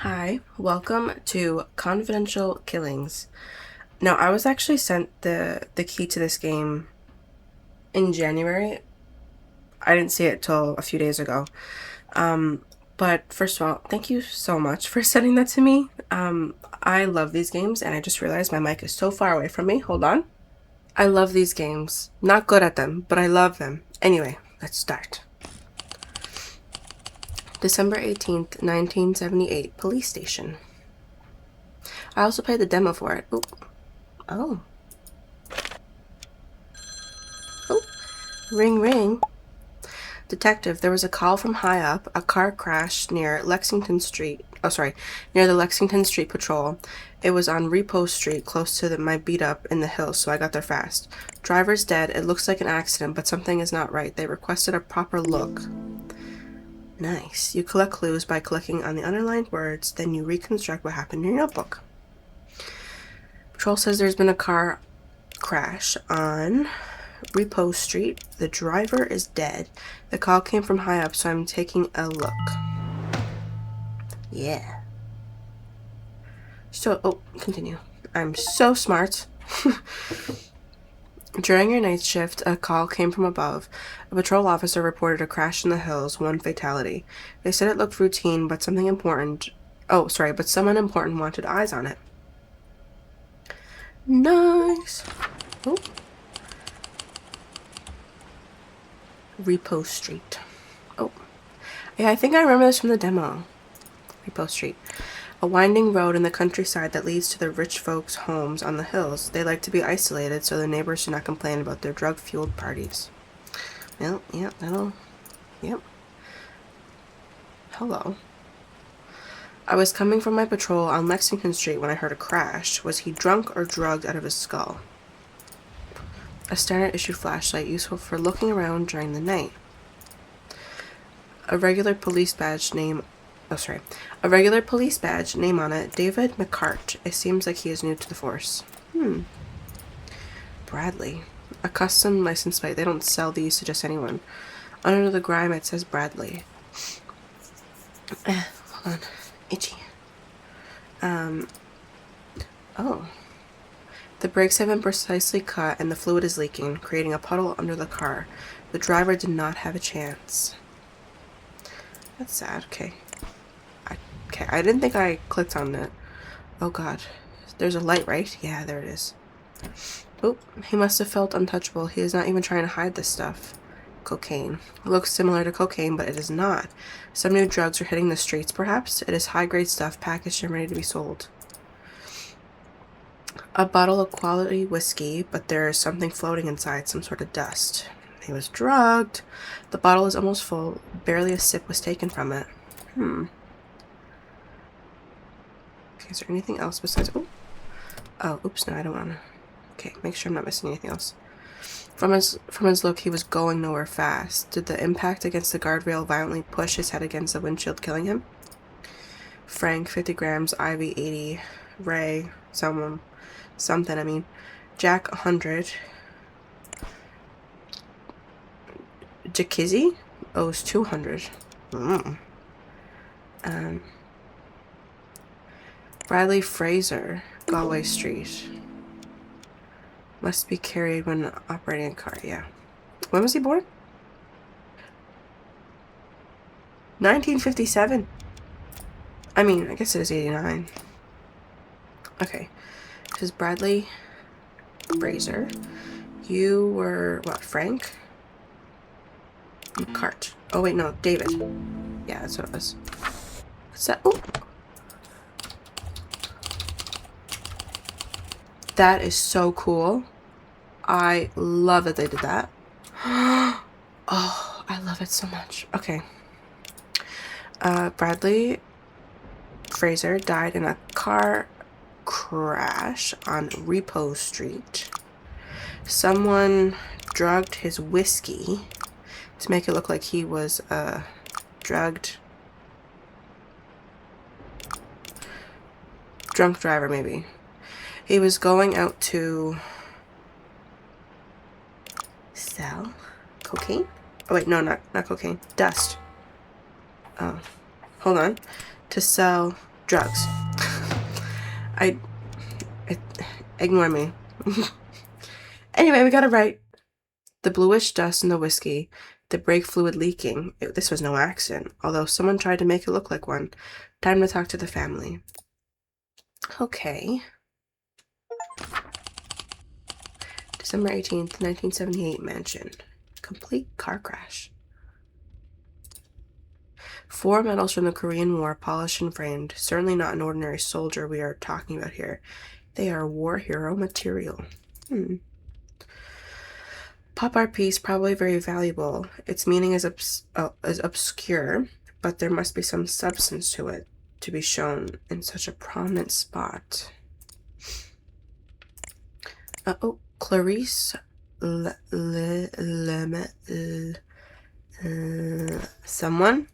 Hi, welcome to Confidential Killings. Now, I was actually sent the key to this game in January. I didn't see it till a few days ago. But first of all, thank you so much for sending that to me. I love these games, and I just realized my mic is so far away from me. Hold on. I love these games. Not good at them, but I love them. Anyway, let's start. December 18th, 1978, police station. I also played the demo for it. Oop. Oh. Oh. Ring, ring. Detective, there was a call from high up. A car crashed near Lexington Street. Near the Lexington Street Patrol. It was on Repo Street, close to my beat up in the hills, so I got there fast. Driver's dead. It looks like an accident, but something is not right. They requested a proper look. Nice. You collect clues by clicking on the underlined words, then you reconstruct what happened in your notebook. Patrol says there's been a car crash on Repo Street. The driver is dead. The call came from high up, so I'm taking a look. Yeah. Continue. I'm so smart. During your night shift, a call came from above. A patrol officer reported a crash in the hills, one fatality. They said it looked routine, but someone important wanted eyes on it. Nice. Oh. Repo Street. Oh. Yeah, I think I remember this from the demo. Repo Street. A winding road in the countryside that leads to the rich folks' homes on the hills. They like to be isolated so the neighbors do not complain about their drug-fueled parties. Well, yeah, yep. Hello. I was coming from my patrol on Lexington Street when I heard a crash. Was he drunk or drugged out of his skull? A standard issue flashlight useful for looking around during the night. A regular police badge name on it, David McCart. It seems like he is new to the force. Bradley. A custom license plate. They don't sell these to just anyone. Under the grime it says Bradley. Hold on. Itchy. Oh. The brakes have been precisely cut and the fluid is leaking, creating a puddle under the car. The driver did not have a chance. That's sad. Okay, I didn't think I clicked on it. Oh god. There's a light, right? Yeah, there it is. Oh, he must have felt untouchable. He is not even trying to hide this stuff. Cocaine. It looks similar to cocaine, but it is not. Some new drugs are hitting the streets, perhaps? It is high-grade stuff, packaged and ready to be sold. A bottle of quality whiskey, but there is something floating inside, some sort of dust. He was drugged. The bottle is almost full. Barely a sip was taken from it. Okay, is there anything else besides... Oh, oops, no, I don't want to... Okay, make sure I'm not missing anything else. From his look, he was going nowhere fast. Did the impact against the guardrail violently push his head against the windshield, killing him? Frank, 50 grams, Ivy, 80, Ray, something, Jack, 100. Jakizzy owes 200. Bradley Fraser, Galway Street. Must be carried when operating a car, yeah. When was he born? 1957. I mean, I guess it is 89. Okay. This is Bradley Fraser. You were, what, Frank? McCart. Oh, wait, no, David. Yeah, that's what it was. What's that? Oh! That is so cool. I love that they did that. Oh, I love it so much. Okay. Bradley Fraser died in a car crash on Repo Street. Someone drugged his whiskey to make it look like he was drugged. Drunk driver, maybe. He was going out to sell cocaine? Oh, wait, no, not cocaine. Dust. Oh, hold on. To sell Drugs. I ignore me. Anyway, we got it right. The bluish dust in the whiskey, the brake fluid leaking. This was no accident, although someone tried to make it look like one. Time to talk to the family. Okay. December 18th, 1978 mansion. Complete car crash. 4 medals from the Korean War, polished and framed. Certainly not an ordinary soldier we are talking about here. They are war hero material. Pop art piece, probably very valuable. Its meaning is obscure, but there must be some substance to it to be shown in such a prominent spot. Clarice someone?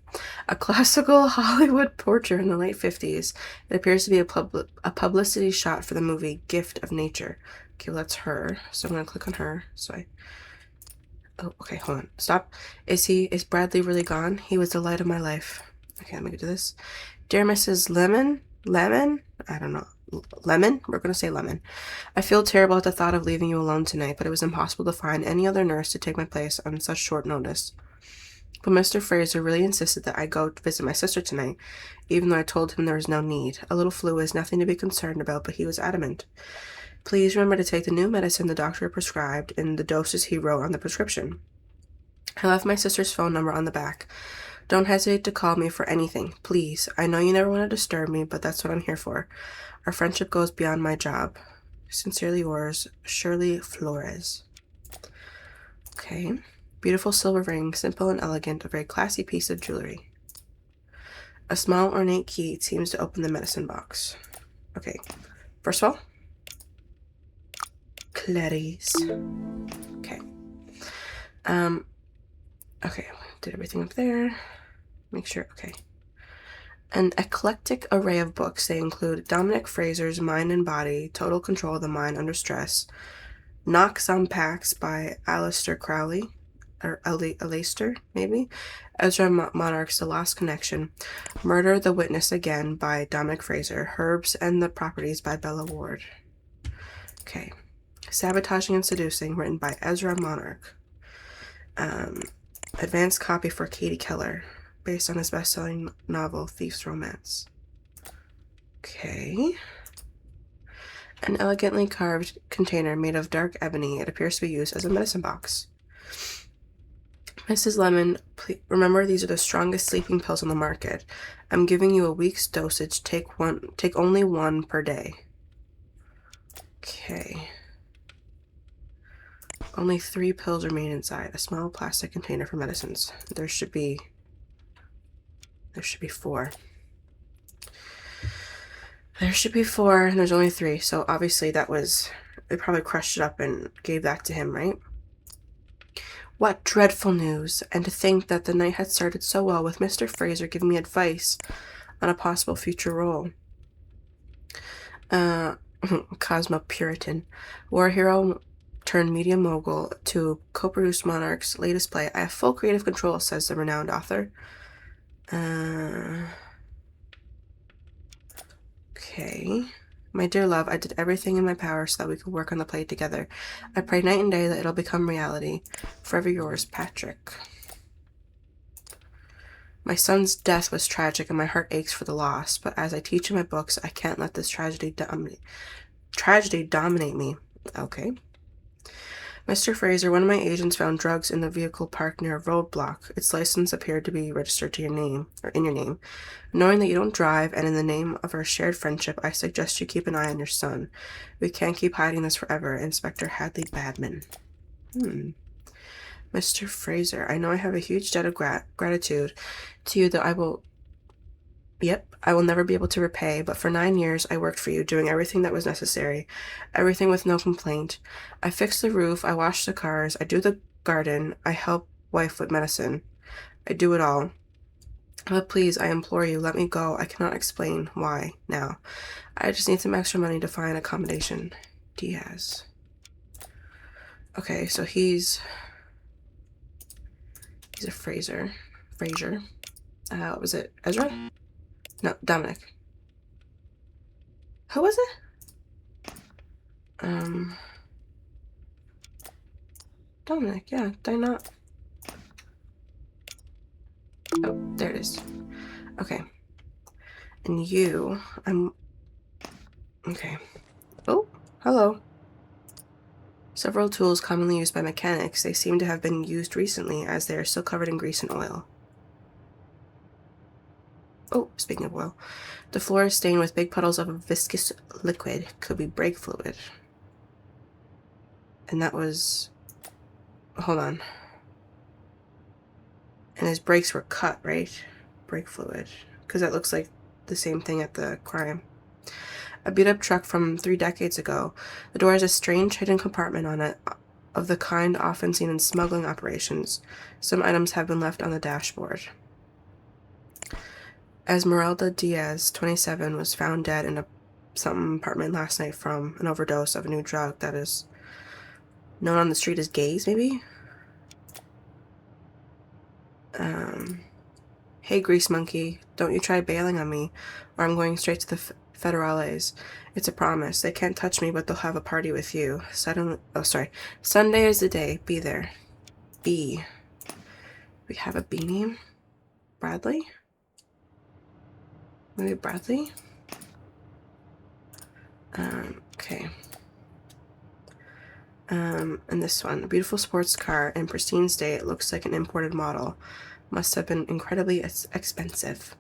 A classical Hollywood portrait in the late 50s. It appears to be a publicity shot for the movie Gift of Nature. Okay, well, that's her. So I'm going to click on her. Oh, okay, hold on. Stop. Is Bradley really gone? He was the light of my life. Okay, let me do this. Dear Mrs. Lemon? I don't know. Lemon? We're going to say Lemon. I feel terrible at the thought of leaving you alone tonight, but it was impossible to find any other nurse to take my place on such short notice. But Mr. Fraser really insisted that I go to visit my sister tonight, even though I told him there was no need. A little flu is nothing to be concerned about, but he was adamant. Please remember to take the new medicine the doctor prescribed in the doses he wrote on the prescription. I left my sister's phone number on the back. Don't hesitate to call me for anything, please. I know you never want to disturb me, but that's what I'm here for. Our friendship goes beyond my job. Sincerely yours, Shirley Flores. Okay. Beautiful silver ring, simple and elegant, a very classy piece of jewelry. A small ornate key seems to open the medicine box. Okay. First of all, Clarice. Okay. Okay, did everything up there. Make sure, okay. An eclectic array of books. They include Dominic Fraser's Mind and Body, Total Control of the Mind Under Stress, Knox Unpacks by Aleister Crowley, or Aleister, maybe, Ezra Monarch's The Lost Connection, Murder the Witness Again by Dominic Fraser, Herbs and the Properties by Bella Ward. Okay. Sabotaging and Seducing, written by Ezra Monarch. Advanced copy for Katie Keller, based on his best-selling novel, Thief's Romance. Okay. An elegantly carved container made of dark ebony. It appears to be used as a medicine box. Mrs. Lemon, please remember these are the strongest sleeping pills on the market. I'm giving you a week's dosage. Take only one per day. Okay. Only 3 pills remain inside. A small plastic container for medicines. There should be 4. There should be 4, and there's only 3. So obviously they probably crushed it up and gave that to him, right? What dreadful news! And to think that the night had started so well with Mr. Fraser giving me advice on a possible future role. Cosmopuritan. War hero turned media mogul to co-produce Monarch's latest play. I have full creative control, says the renowned author. Okay. My dear love, I did everything in my power so that we could work on the play together. I pray night and day that it'll become reality. Forever yours, Patrick. My son's death was tragic and my heart aches for the loss, but as I teach in my books, I can't let this tragedy dominate me. Okay. Mr. Fraser, one of my agents found drugs in the vehicle parked near a roadblock. Its license appeared to be registered to your name, or in your name. Knowing that you don't drive, and in the name of our shared friendship, I suggest you keep an eye on your son. We can't keep hiding this forever. Inspector Hadley Badman. Mr. Fraser, I know I have a huge debt of gratitude to you that I will never be able to repay, but for 9 years I worked for you, doing everything that was necessary, everything with no complaint. I fix the roof, I wash the cars, I do the garden, I help wife with medicine. I do it all. But please, I implore you, let me go. I cannot explain why now. I just need some extra money to find accommodation. Diaz. Okay, so he's a Fraser. Was it Ezra? No, Dominic. Who was it? Dominic, yeah, did I not? Oh, there it is. Okay. And you, okay. Oh, hello. Several tools commonly used by mechanics. They seem to have been used recently as they are still covered in grease and oil. Oh, speaking of oil. The floor is stained with big puddles of a viscous liquid. Could be brake fluid. And that was... Hold on. And his brakes were cut, right? Brake fluid. Because that looks like the same thing at the crime. A beat-up truck from 3 decades ago. The door has a strange hidden compartment on it, of the kind often seen in smuggling operations. Some items have been left on the dashboard. Esmeralda Diaz, 27, was found dead in some apartment last night from an overdose of a new drug that is known on the street as gaze, maybe? Hey, Grease Monkey, don't you try bailing on me, or I'm going straight to the Federales. It's a promise. They can't touch me, but they'll have a party with you. Sunday is the day. Be there. B. We have a B name? Bradley? Maybe Bradley? Okay. And this one. A beautiful sports car in pristine state. It looks like an imported model. Must have been incredibly expensive.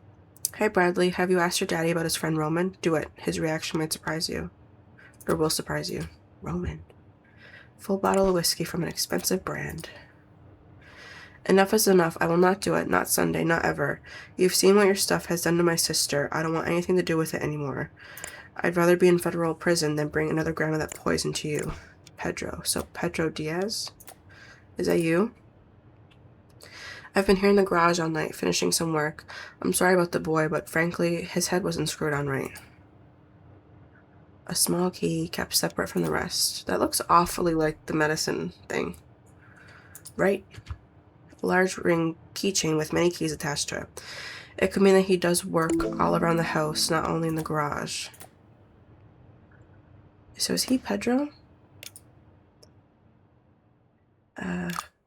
Hey, Bradley, have you asked your daddy about his friend Roman? Do it. His reaction might surprise you. Or will surprise you. Roman. Full bottle of whiskey from an expensive brand. Enough is enough. I will not do it. Not Sunday. Not ever. You've seen what your stuff has done to my sister. I don't want anything to do with it anymore. I'd rather be in federal prison than bring another gram of that poison to you. Pedro. So, Pedro Diaz? Is that you? I've been here in the garage all night, finishing some work. I'm sorry about the boy, but frankly, his head wasn't screwed on right. A small key kept separate from the rest. That looks awfully like the medicine thing. Right? A large ring keychain with many keys attached to it. It could mean that he does work all around the house, not only in the garage. So is he Pedro?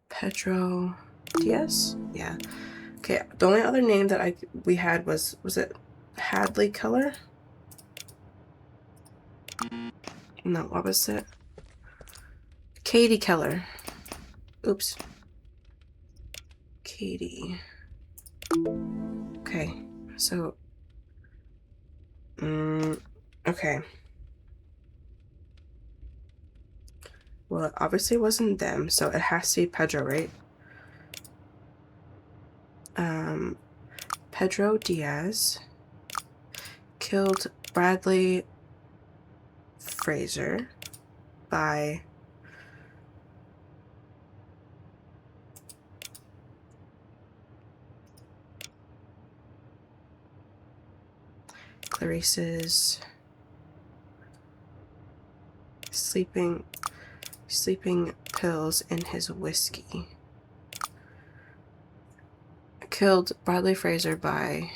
Pedro Diaz? Yeah. Okay, the only other name that we had was it Hadley Keller? No, what was it? Katie Keller. Oops. Katie. Okay, so... okay. Well, it obviously wasn't them, so it has to be Pedro, right? Pedro Diaz killed Bradley Fraser by Clarice's sleeping pills in his whiskey. Killed Bradley Fraser by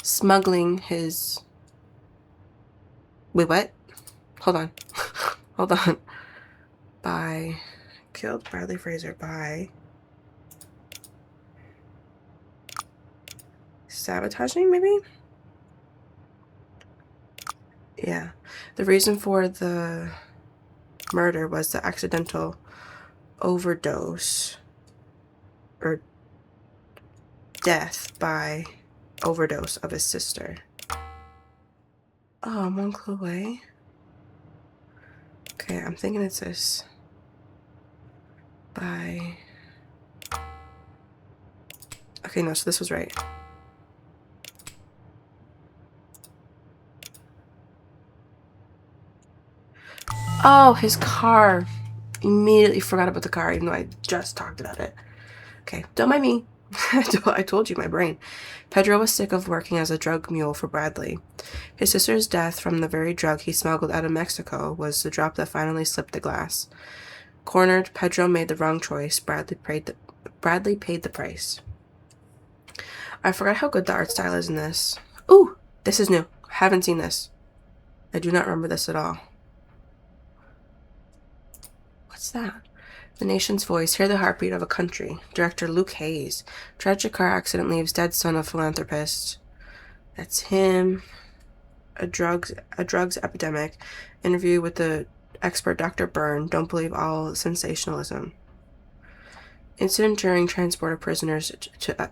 smuggling his... Wait, what? Hold on. Hold on. Killed Bradley Fraser by sabotaging, maybe? Yeah. The reason for the murder was the accidental overdose or death by overdose of his sister. Oh, I'm one clue away. Okay, I'm thinking it's this. By... Okay, no, so this was right. Oh, his car. Immediately forgot about the car, even though I just talked about it. Okay, don't mind me. I told you, my brain. Pedro was sick of working as a drug mule for Bradley. His sister's death from the very drug he smuggled out of Mexico was the drop that finally slipped the glass. Cornered, Pedro made the wrong choice. Bradley paid the price. I forgot how good the art style is in this. Ooh, this is new. Haven't seen this. I do not remember this at all. What's that? The nation's voice. Hear the heartbeat of a country. Director Luke Hayes. Tragic car accident leaves dead son of philanthropist. That's him. A drugs epidemic. Interview with the expert Dr. Byrne. Don't believe all sensationalism. Incident during transport of prisoners to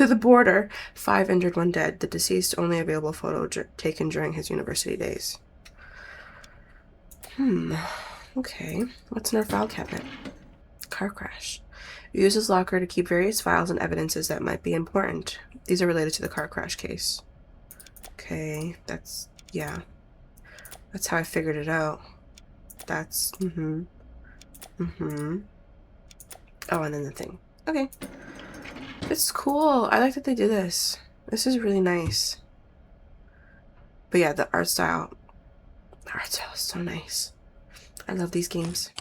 the border. 5 injured, 1 dead. The deceased only available photo taken during his university days. Okay. What's in our file cabinet? Car crash. Uses locker to keep various files and evidences that might be important. These are related to the car crash case. Okay, yeah. That's how I figured it out. That's, Oh, and then the thing. Okay. It's cool. I like that they do this. This is really nice. But yeah, the art style is so nice. I love these games.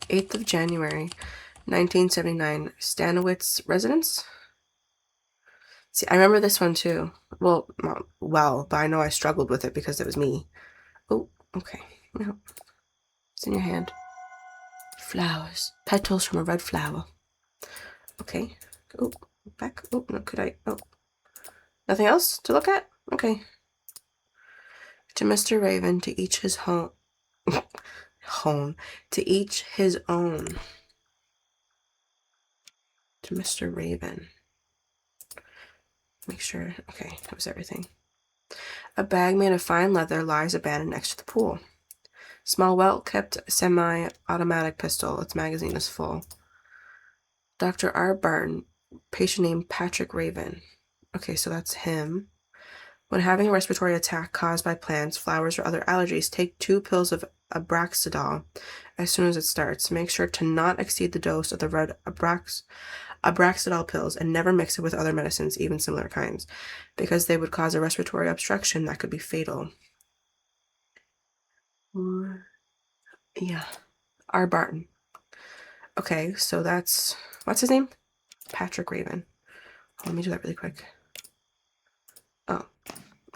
8th of January, 1979. Stanowitz residence? See, I remember this one too. Well, not well, but I know I struggled with it because it was me. Oh, okay. No. It's in your hand. Flowers. Petals from a red flower. Okay. Oh, back. Oh, no, could I? Oh. Nothing else to look at? Okay. To Mr. Raven, to each his home. Home. To each his own. To Mr. Raven. Make sure. Okay, that was everything. A bag made of fine leather lies abandoned next to the pool. Small, well-kept semi-automatic pistol. Its magazine is full. Dr. R. Byrne. Patient named Patrick Raven. Okay, so that's him. When having a respiratory attack caused by plants, flowers, or other allergies, take 2 pills of abraxadol as soon as it starts. Make sure to not exceed the dose of the red abraxadol pills and never mix it with other medicines, even similar kinds, because they would cause a respiratory obstruction that could be fatal. Yeah. R. Barton. Okay, so that's... What's his name? Patrick Raven. Let me do that really quick. Oh.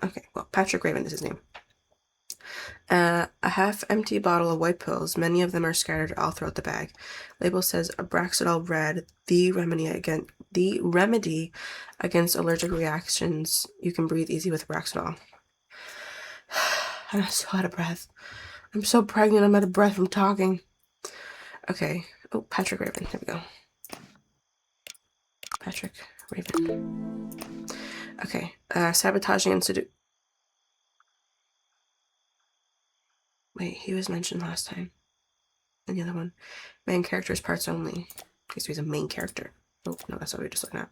Okay, well, Patrick Raven is his name. A half-empty bottle of white pills. Many of them are scattered all throughout the bag. Label says Abraxadol Red, the remedy against allergic reactions. You can breathe easy with Abraxadol. I'm so out of breath. I'm so pregnant. I'm out of breath from talking. Okay. Oh, Patrick Raven. Here we go. Patrick Raven. Okay. Sabotaging Institute. Wait, he was mentioned last time. And the other one. Main characters, parts only. Okay, so he's a main character. Oh, no, that's what we were just looking at.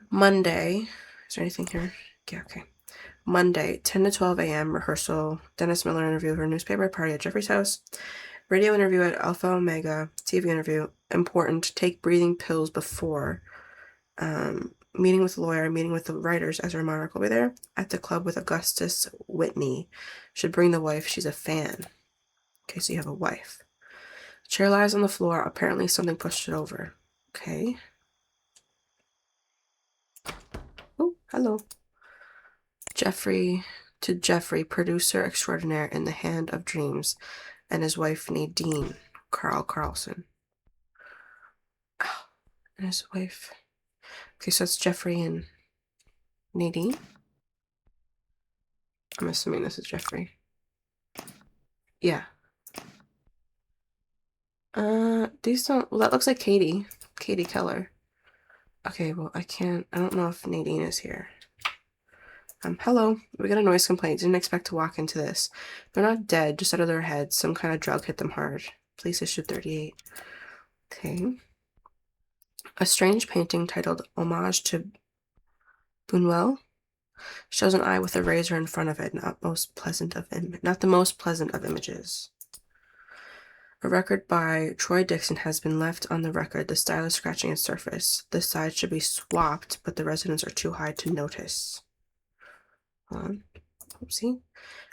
Monday. Is there anything here? Yeah, okay. Monday, 10 to 12 a.m. rehearsal. Dennis Miller interview for newspaper. Party at Jeffrey's house. Radio interview at Alpha Omega. TV interview. Important. Take breathing pills before. Meeting with the lawyer. Meeting with the writers. Ezra Mark will be there. At the club with Augustus Whitney. Should bring the wife. She's a fan. Okay, so you have a wife. Chair lies on the floor. Apparently something pushed it over. Okay. Oh, hello. Jeffrey, producer extraordinaire in The Hand of Dreams, and his wife Nadine, Carl Carlson. Oh, and his wife. Okay, so it's Jeffrey and Nadine. I'm assuming this is Jeffrey. Yeah. These don't... Well, that looks like Katie. Katie Keller. Okay, well, I don't know if Nadine is here. Hello. We got a noise complaint. Didn't expect to walk into this. They're not dead, just out of their heads. Some kind of drug hit them hard. Police issue 38. Okay. A strange painting titled Homage to Buñuel shows an eye with a razor in front of it, not the most pleasant of images. A record by Troy Dixon has been left on the record, the stylus scratching its surface. The sides should be swapped, but the resonance are too high to notice. Hold on. Oopsie.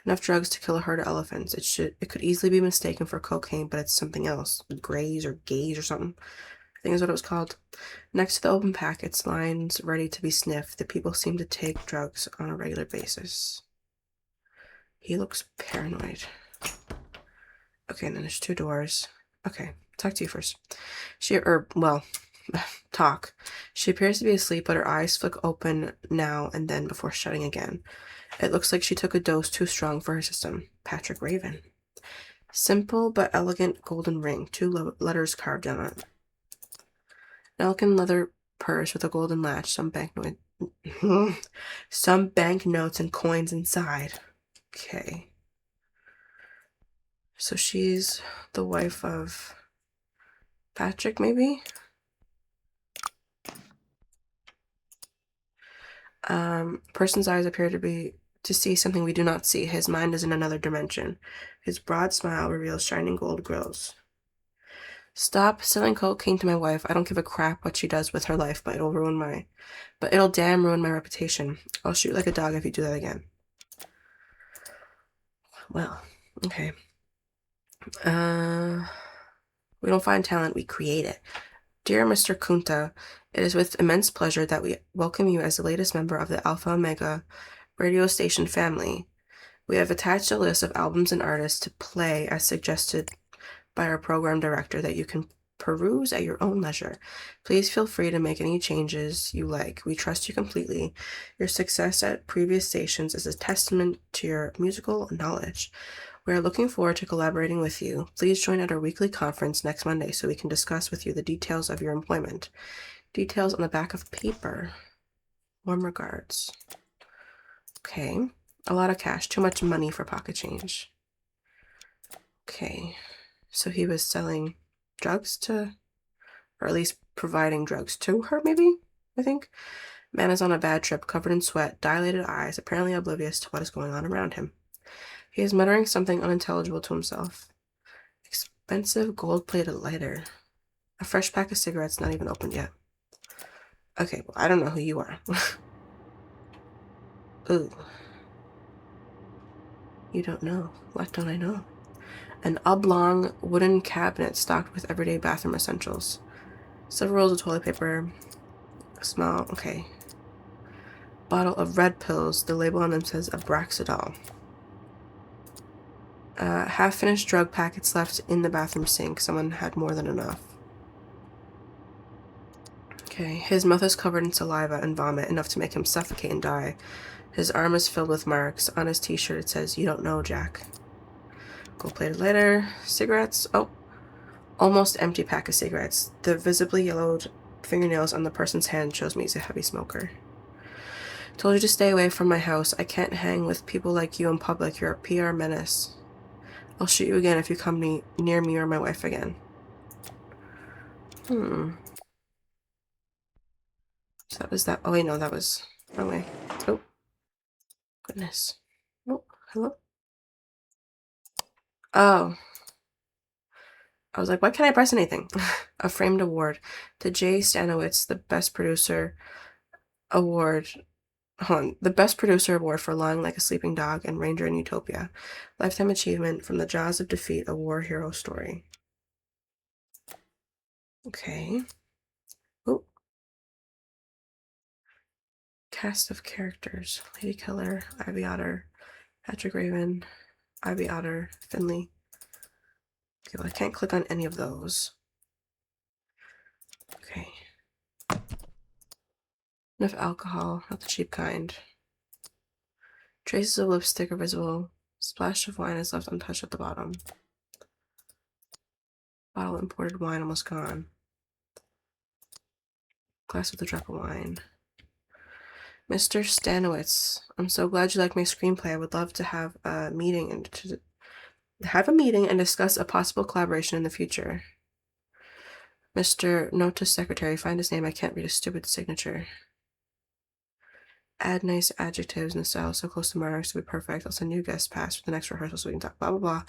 Enough drugs to kill a herd of elephants. It could easily be mistaken for cocaine, but it's something else. Graze or gaze or something. I think is what it was called. Next to the open pack, its lines ready to be sniffed. The people seem to take drugs on a regular basis. He looks paranoid. Okay, and then there's 2 doors. Okay, talk to you first. Talk. She appears to be asleep, but her eyes flick open now and then before shutting again. It looks like she took a dose too strong for her system. Patrick Raven. Simple but elegant golden ring, 2 letters carved on it. An elegant leather purse with a golden latch, some banknotes and coins inside. Okay. So she's the wife of Patrick, maybe? Person's eyes appear to see something we do not see. His mind is in another dimension. His broad smile reveals shining gold grills. Stop selling cocaine to my wife. I don't give a crap what she does with her life, but it'll damn ruin my reputation. I'll shoot like a dog if you do that again. Well, okay. We don't find talent, we create it. Dear Mr. Kunta, it is with immense pleasure that we welcome you as the latest member of the Alpha Omega radio station family. We have attached a list of albums and artists to play as suggested by our program director that you can peruse at your own leisure. Please feel free to make any changes you like. We trust you completely. Your success at previous stations is a testament to your musical knowledge. We are looking forward to collaborating with you. Please join at our weekly conference next Monday so we can discuss with you the details of your employment. Details on the back of paper. Warm regards. Okay. A lot of cash. Too much money for pocket change. Okay. So he was selling drugs to, or at least providing drugs to her, maybe? I think. Man is on a bad trip, covered in sweat, dilated eyes, apparently oblivious to what is going on around him. He is muttering something unintelligible to himself. Expensive gold-plated lighter. A fresh pack of cigarettes not even opened yet. Okay, well, I don't know who you are. Ooh. You don't know. What don't I know? An oblong wooden cabinet stocked with everyday bathroom essentials. Several rolls of toilet paper. Small, okay. Bottle of red pills. The label on them says Abraxadol. Half-finished drug packets left in the bathroom sink. Someone had more than enough. Okay, his mouth is covered in saliva and vomit, enough to make him suffocate and die. His arm is filled with marks. On his t-shirt it says, "You don't know, Jack." Gold-plated lighter. Cigarettes. Oh, almost empty pack of cigarettes. The visibly yellowed fingernails on the person's hand shows me he's a heavy smoker. Told you to stay away from my house. I can't hang with people like you in public. You're a PR menace. I'll shoot you again if you come near me or my wife again. So that was that. Oh, wait, no, that was wrong way. Oh, goodness. Oh, hello? Oh. I was like, why can't I press anything? A framed award. To Jay Stanowitz, the Best Producer Award. The Best Producer Award for Lying Like a Sleeping Dog and Ranger in Utopia. Lifetime Achievement from the Jaws of Defeat, a war hero story. Okay. Oh. Cast of characters. Lady Killer, Ivy Otter, Patrick Raven, Ivy Otter, Finley. Okay, well, I can't click on any of those. Okay. Enough alcohol, not the cheap kind. Traces of lipstick are visible. Splash of wine is left untouched at the bottom. Bottle of imported wine almost gone. Glass with a drop of wine. Mr. Stanowitz, I'm so glad you like my screenplay. I would love to have a meeting and discuss a possible collaboration in the future. Mr. Note to Secretary, find his name. I can't read a stupid signature. Add nice adjectives and style so close to marks to be perfect. I'll send you a guest pass for the next rehearsal so we can talk blah blah blah.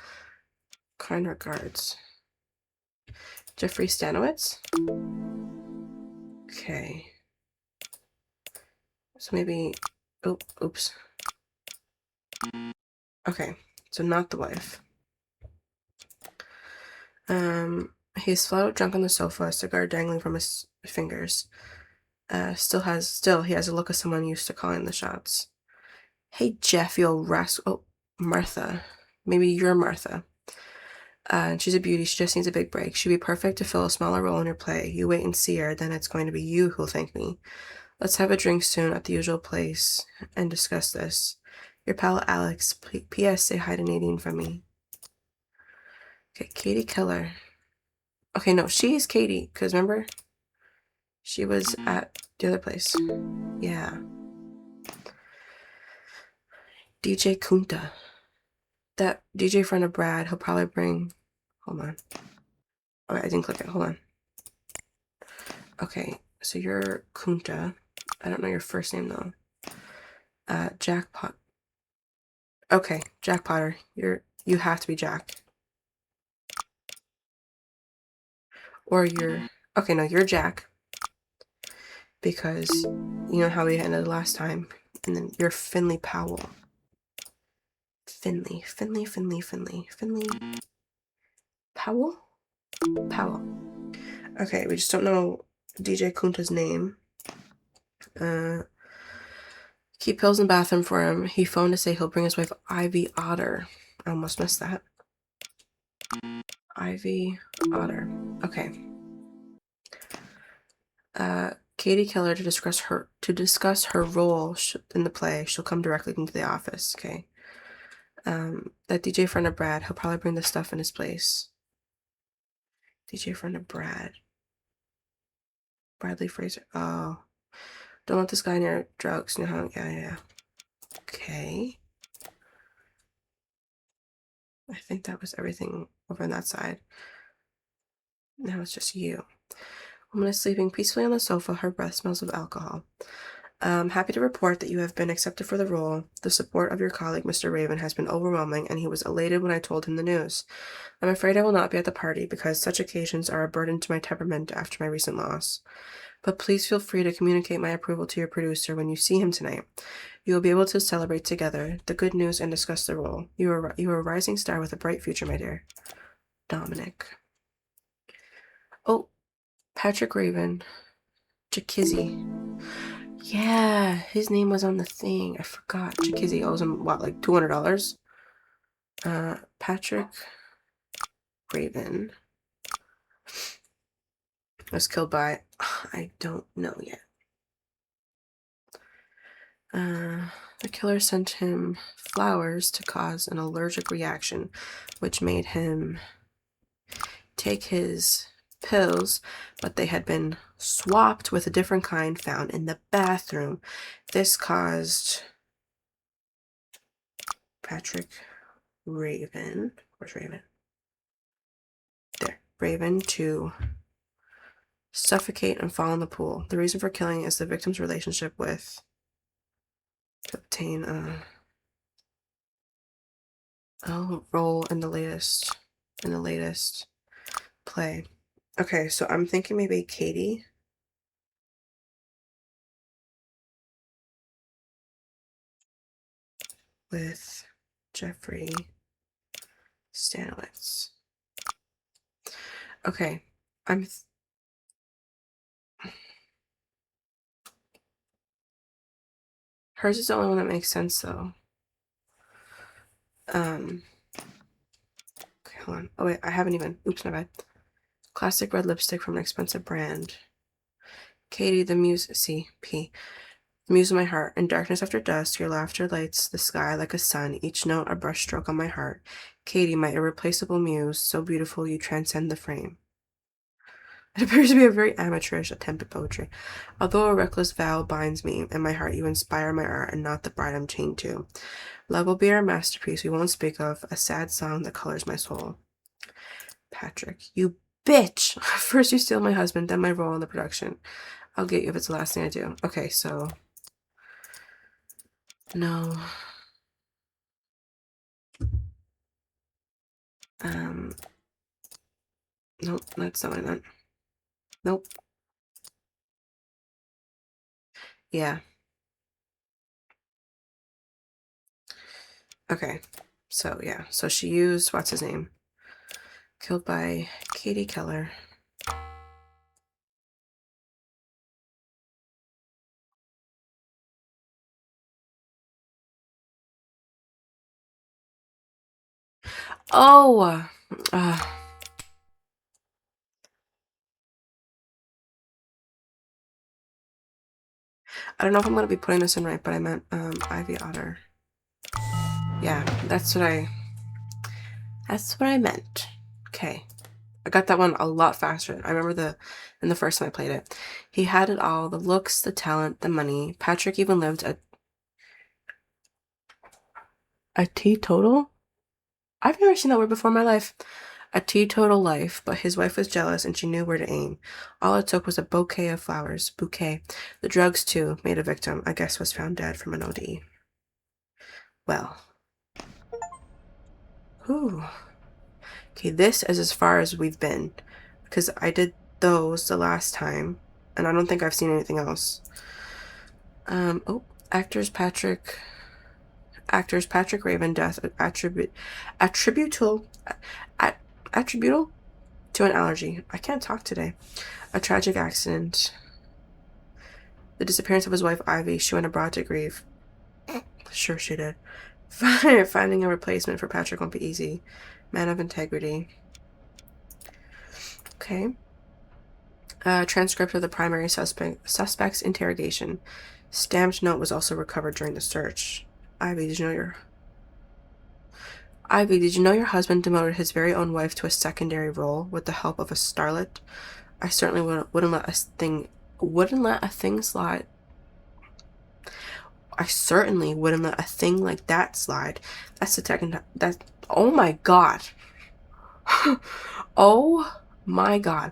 Kind regards. Jeffrey Stanowitz? Okay. So maybe... Oh, oops. Okay, so not the wife. He's flat out drunk on the sofa, a cigar dangling from his fingers. He has a look of someone used to calling the shots. Hey, Jeff, you old rascal. Oh, Martha. Maybe you're Martha. She's a beauty. She just needs a big break. She'd be perfect to fill a smaller role in your play. You wait and see her, then it's going to be you who'll thank me. Let's have a drink soon at the usual place and discuss this. Your pal Alex. P.S. Say hi to Nadine from me. Okay, Katie Keller. Okay, no, she's Katie, because remember? She was at the other place. Yeah. DJ Kunta. That DJ friend of Brad, he'll probably bring... Hold on. Oh, I didn't click it. Hold on. Okay, so you're Kunta. I don't know your first name, though. Jackpot. Okay, Jack Potter. You have to be Jack. Or you're... Okay, no, you're Jack. Because you know how we ended last time. And then you're Finley Powell. Finley. Powell? Powell. Okay, we just don't know DJ Kunta's name. Keep pills in the bathroom for him. He phoned to say he'll bring his wife Ivy Otter. I almost missed that. Ivy Otter. Okay. Katie Keller to discuss her role in the play. She'll come directly into the office. Okay. That DJ friend of Brad, he'll probably bring the stuff in his place. DJ friend of Brad. Bradley Fraser. Oh. Don't let this guy near drugs. No, yeah. Okay. I think that was everything over on that side. Now it's just you. Woman is sleeping peacefully on the sofa. Her breath smells of alcohol. Happy to report that you have been accepted for the role. The support of your colleague, Mr. Raven, has been overwhelming, and he was elated when I told him the news. I'm afraid I will not be at the party because such occasions are a burden to my temperament after my recent loss. But please feel free to communicate my approval to your producer when you see him tonight. You will be able to celebrate together the good news and discuss the role. You are a rising star with a bright future, my dear. Dominic. Oh, Patrick Raven. Jakizzy. Yeah, his name was on the thing. I forgot. Jakizzy owes him, what, like $200? Patrick Raven was killed by... I don't know yet. The killer sent him flowers to cause an allergic reaction, which made him take his pills, but they had been swapped with a different kind found in the bathroom. This caused Patrick Raven, where's Raven? There, Raven to suffocate and fall in the pool. The reason for killing is the victim's relationship with to obtain a role in the latest play. Okay, so I'm thinking maybe Katie. With Jeffrey Stanowitz. Okay, hers is the only one that makes sense though. Okay, hold on. Oh wait, I haven't even. Oops, my bad. Classic red lipstick from an expensive brand. Katie, the muse. The muse of my heart. In darkness after dusk, your laughter lights the sky like a sun. Each note a brushstroke on my heart. Katie, my irreplaceable muse, so beautiful you transcend the frame. It appears to be a very amateurish attempt at poetry. Although a reckless vow binds me, in my heart you inspire my art, and not the bride I'm chained to. Love will be our masterpiece we won't speak of, a sad song that colors my soul. Patrick, you bitch! First you steal my husband, then my role in the production. I'll get you if it's the last thing I do. Okay, so... No. Nope, that's not what I meant. Nope. Yeah. Okay. So, yeah. So she used, what's his name? Killed by Katie Keller. Oh! Uh, I don't know if I'm gonna be putting this in right, but I meant, Ivy Otter. Yeah, that's what I meant. Okay. I got that one a lot faster. I remember in the first time I played it. He had it all, the looks, the talent, the money. Patrick even lived a teetotal? I've never seen that word before in my life. A teetotal life, but his wife was jealous and she knew where to aim. All it took was a bouquet of flowers. Bouquet. The drugs, too, made a victim, I guess was found dead from an OD. Well. Whew. Okay, this is as far as we've been. Because I did those the last time, and I don't think I've seen anything else. Oh, actors Patrick Raven death attributable attributable to an allergy. I can't talk today. A tragic accident. The disappearance of his wife Ivy. She went abroad to grieve. Sure she did. Finding a replacement for Patrick won't be easy. Man of integrity. Okay. Transcript of the primary suspect's interrogation. Stamped note was also recovered during the search. Ivy, did you know your husband demoted his very own wife to a secondary role with the help of a starlet? I certainly wouldn't let a thing slide. I certainly wouldn't let a thing like that slide. That's the second time. Oh my god. Oh my god.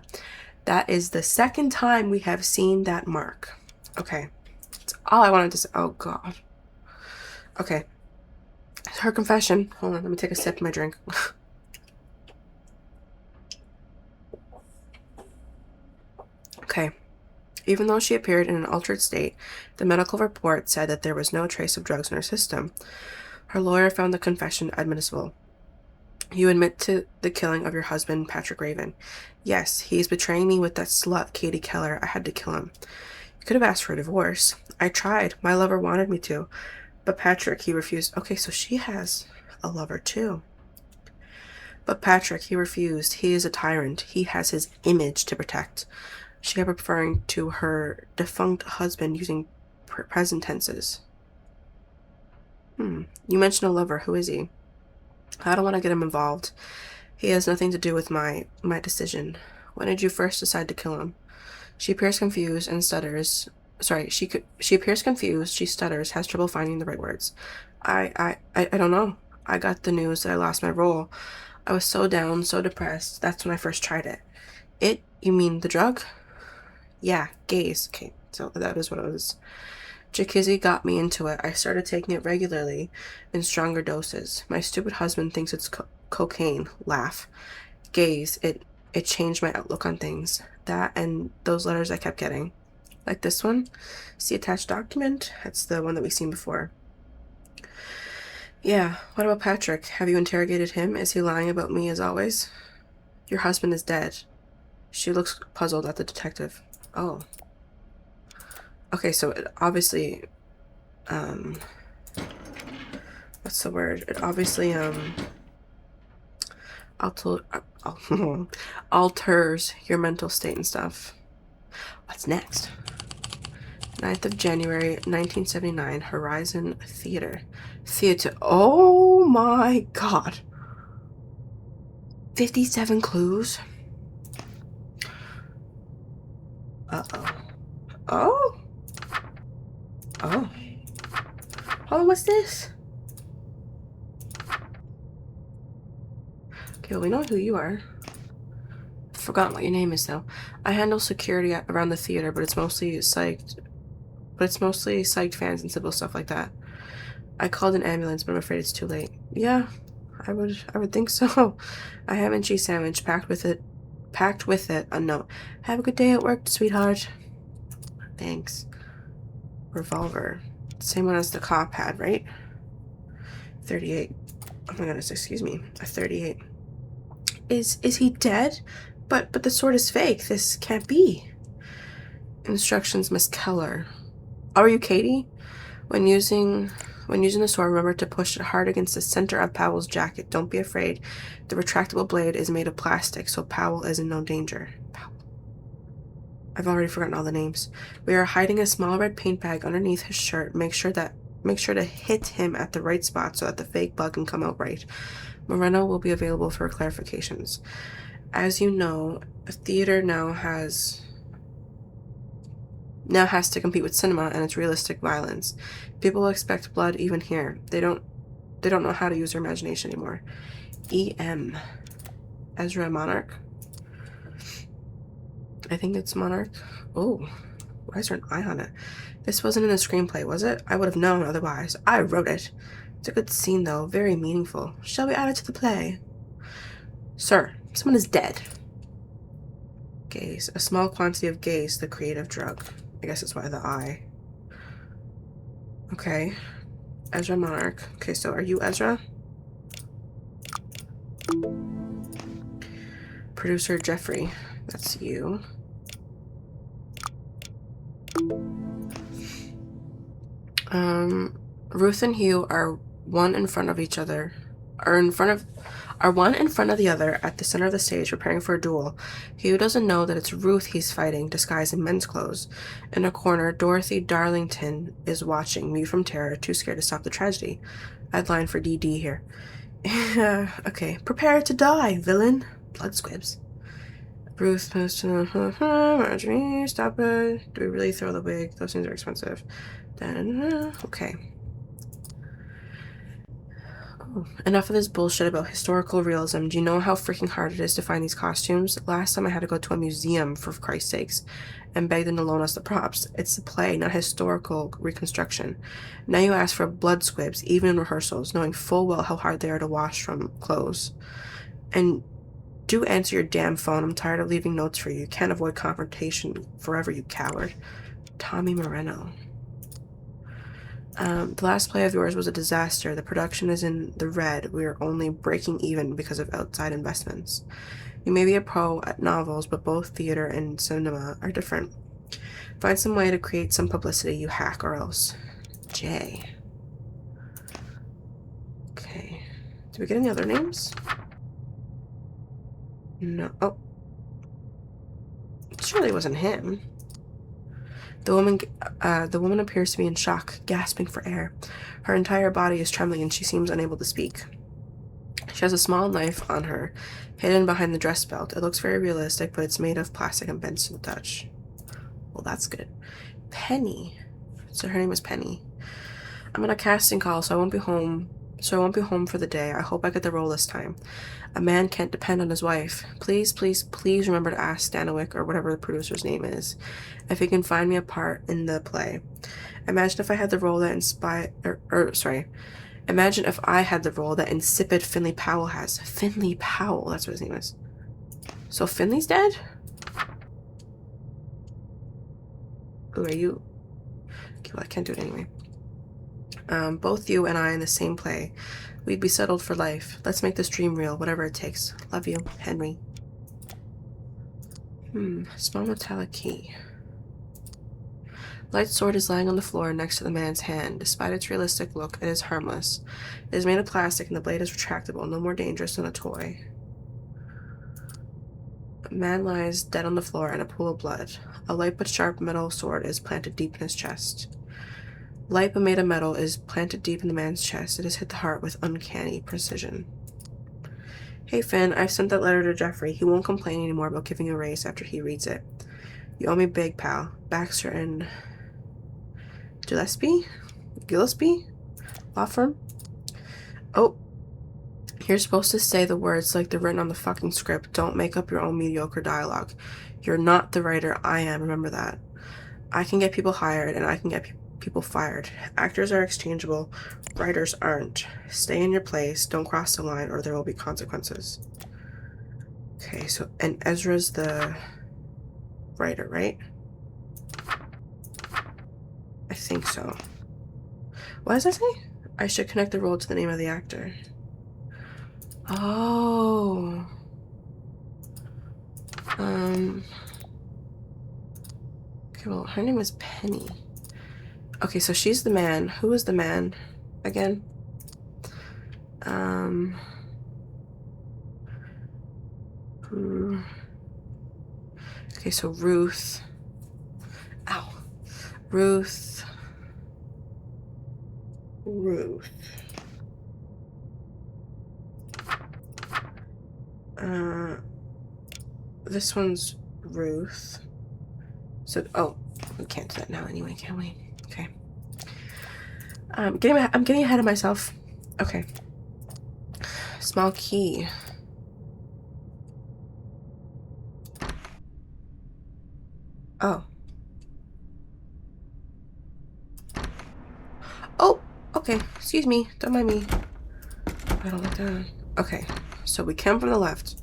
That is the second time we have seen that mark. Okay. That's all I wanted to say. Oh god. Okay. Her confession. Hold on, let me take a sip of my drink. Okay. Even though she appeared in an altered state, the medical report said that there was no trace of drugs in her system. Her lawyer found the confession admissible. You admit to the killing of your husband, Patrick Raven. Yes, he is betraying me with that slut, Katie Keller. I had to kill him. You could have asked for a divorce. I tried. My lover wanted me to. But Patrick, he refused. Okay, so she has a lover too. But Patrick, he refused. He is a tyrant. He has his image to protect. She kept referring to her defunct husband using present tenses. You mentioned a lover. Who is he? I don't want to get him involved. He has nothing to do with my decision. When did you first decide to kill him? She appears confused and stutters. Sorry, she appears confused. She stutters, has trouble finding the right words. I don't know. I got the news that I lost my role. I was so down, so depressed. That's when I first tried it. It? You mean the drug? Yeah, gaze. Okay, so that is what it was. Jacuzzi got me into it. I started taking it regularly in stronger doses. My stupid husband thinks it's cocaine. Laugh. Gaze. It changed my outlook on things. That and those letters I kept getting. Like this one. See attached document? That's the one that we've seen before. Yeah, what about Patrick? Have you interrogated him? Is he lying about me as always? Your husband is dead. She looks puzzled at the detective. Oh. Okay, so it obviously, what's the word? It obviously, alters your mental state and stuff. What's next? 9th of January, 1979, Horizon Theater. Oh my god. 57 clues? Uh-oh. Oh? Oh. Oh, what's this? Okay, well, we know who you are. Forgotten what your name is, though. I handle security around the theater, but it's mostly psyched fans and simple stuff like that. I called an ambulance, but I'm afraid it's too late. Yeah, I would think so. I have a cheese sandwich packed with it a note. Have a good day at work, sweetheart. Thanks. Revolver. Same one as the cop had, right? 38. Oh my goodness, excuse me. A 38. Is he dead? But the sword is fake. This can't be. Instructions, Miss Keller. Are you Katie? When using When using the sword, remember to push it hard against the center of Powell's jacket. Don't be afraid. The retractable blade is made of plastic, so Powell is in no danger. Powell. I've already forgotten all the names. We are hiding a small red paint bag underneath his shirt. Make sure to hit him at the right spot so that the fake bug can come out right. Moreno will be available for clarifications. As you know, a theater now has to compete with cinema and its realistic violence. People expect blood even here. They don't know how to use their imagination anymore. E.M. Ezra Monarch. I think it's Monarch. Oh, why is there an eye on it? This wasn't in the screenplay, was it? I would have known otherwise. I wrote it. It's a good scene, though. Very meaningful. Shall we add it to the play? Sir, someone is dead. Gaze. A small quantity of gaze, the creative drug. I guess that's why the eye. Okay. Ezra Monarch. Okay, so are you Ezra? Producer Jeffrey. That's you. Ruth and Hugh are one in front of the other at the center of the stage, preparing for a duel. Hugh doesn't know that it's Ruth he's fighting, disguised in men's clothes. In a corner, Dorothy Darlington is watching, mute from terror, too scared to stop the tragedy. I'd line for DD here. Okay. Prepare to die, villain. Blood squibs. Ruth moves to Marjorie, stop it. Do we really throw the wig? Those things are expensive. Okay. Oh, enough of this bullshit about historical realism. Do you know how freaking hard it is to find these costumes? Last time I had to go to a museum, for Christ's sakes, and beg them to loan us the props. It's a play, not historical reconstruction. Now you ask for blood squibs, even in rehearsals, knowing full well how hard they are to wash from clothes. And do answer your damn phone. I'm tired of leaving notes for you. You can't avoid confrontation forever, you coward. Tommy Moreno. The last play of yours was a disaster. The production is in the red. We are only breaking even because of outside investments. You may be a pro at novels, but both theater and cinema are different. Find some way to create some publicity, you hack, or else. Jay. Okay. Did we get any other names? No. Oh. It surely wasn't him. The woman appears to be in shock, gasping for air. Her entire body is trembling and she seems unable to speak. She has a small knife on her, hidden behind the dress belt. It looks very realistic, but it's made of plastic and bends to the touch. Well, that's good. Penny. So her name is Penny. I'm on a casting call, so I won't be home for the day. I hope I get the role this time. A man can't depend on his wife. Please, please, please remember to ask Stanowick, or whatever the producer's name is, if he can find me a part in the play. Imagine if I had the role that Imagine if I had the role that insipid Finley Powell has. Finley Powell, that's what his name is. So Finley's dead? Who are you? Okay, well, I can't do it anyway. Both you and I in the same play. We'd be settled for life. Let's make this dream real, whatever it takes. Love you, Henry. Small metallic key. Light sword is lying on the floor next to the man's hand. Despite its realistic look, it is harmless. It is made of plastic and the blade is retractable, no more dangerous than a toy. A man lies dead on the floor in a pool of blood. A light but sharp metal sword is planted deep in his chest. Light but made of metal is planted deep in the man's chest. It has hit the heart with uncanny precision. Hey Finn, I've sent that letter to Jeffrey. He won't complain anymore about giving a raise after he reads it. You owe me big, pal. Baxter and Gillespie? Law firm? Oh, you're supposed to say the words like they're written on the fucking script. Don't make up your own mediocre dialogue. You're not the writer. I am. Remember that. I can get people hired and I can get people fired. Actors are exchangeable. Writers aren't. Stay in your place. Don't cross the line or there will be consequences. Okay, so, and Ezra's the writer, right? I think so. What does that say? I should connect the role to the name of the actor. Oh. Okay, well, her name is Penny. Okay, so she's the man. Who is the man? again? Okay, so Ruth. Ow. Ruth. This one's Ruth. So, oh, we can't do that now anyway, can we? Okay. I'm getting ahead of myself. Okay. Small key. Oh. Oh, okay. Excuse me. Don't mind me. I don't like that. Okay. So we came from the left.